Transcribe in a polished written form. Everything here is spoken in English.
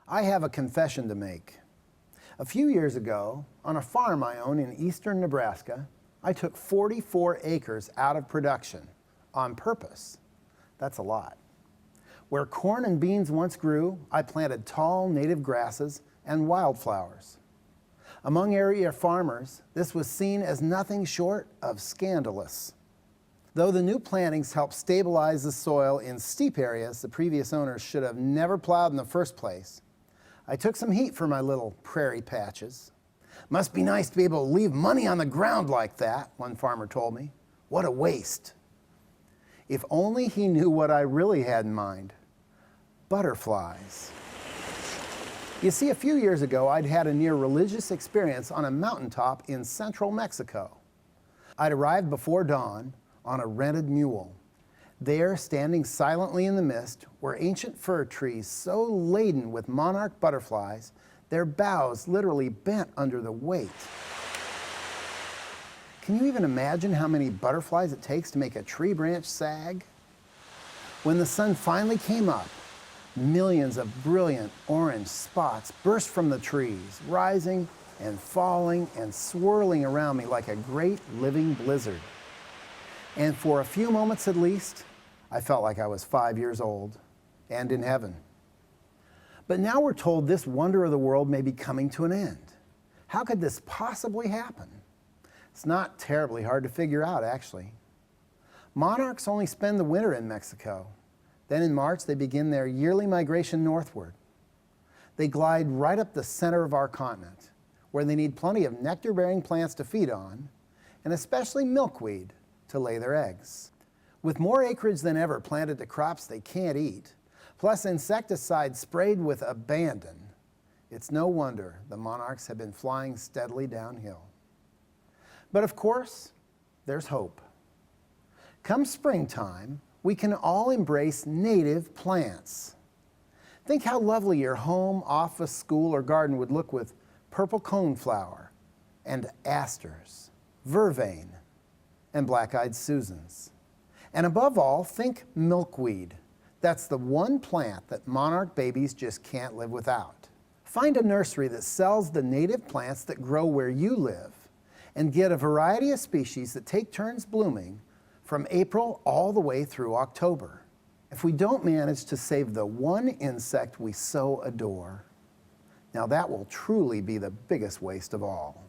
I have a confession to make. A few years ago, on a farm I own in eastern Nebraska, I took 44 acres out of production on purpose. That's a lot. Where corn and beans once grew, I planted tall native grasses and wildflowers. Among area farmers, this was seen as nothing short of scandalous. Though the new plantings helped stabilize the soil in steep areas the previous owners should have never plowed in the first place, I took some heat for my little prairie patches. Must be nice to be able to leave money on the ground like that, one farmer told me. What a waste. If only he knew what I really had in mind. Butterflies. You see, a few years ago, I'd had a near religious experience on a mountaintop in central Mexico. I'd arrived before dawn on a rented mule. There, standing silently in the mist, were ancient fir trees so laden with monarch butterflies, their boughs literally bent under the weight. Can you even imagine how many butterflies it takes to make a tree branch sag? When the sun finally came up, millions of brilliant orange spots burst from the trees, rising and falling and swirling around me like a great living blizzard. And for a few moments at least, I felt like I was 5 years old and in heaven. But now we're told this wonder of the world may be coming to an end. How could this possibly happen? It's not terribly hard to figure out, actually. Monarchs only spend the winter in Mexico. Then in March, they begin their yearly migration northward. They glide right up the center of our continent, where they need plenty of nectar-bearing plants to feed on, and especially milkweed to lay their eggs. With more acreage than ever planted to crops they can't eat, plus insecticides sprayed with abandon, it's no wonder the monarchs have been flying steadily downhill. But of course, there's hope. Come springtime, we can all embrace native plants. Think how lovely your home, office, school, or garden would look with purple coneflower and asters, vervain, and black-eyed Susans. And above all, think milkweed. That's the one plant that monarch babies just can't live without. Find a nursery that sells the native plants that grow where you live and get a variety of species that take turns blooming from April all the way through October. If we don't manage to save the one insect we so adore, now that will truly be the biggest waste of all.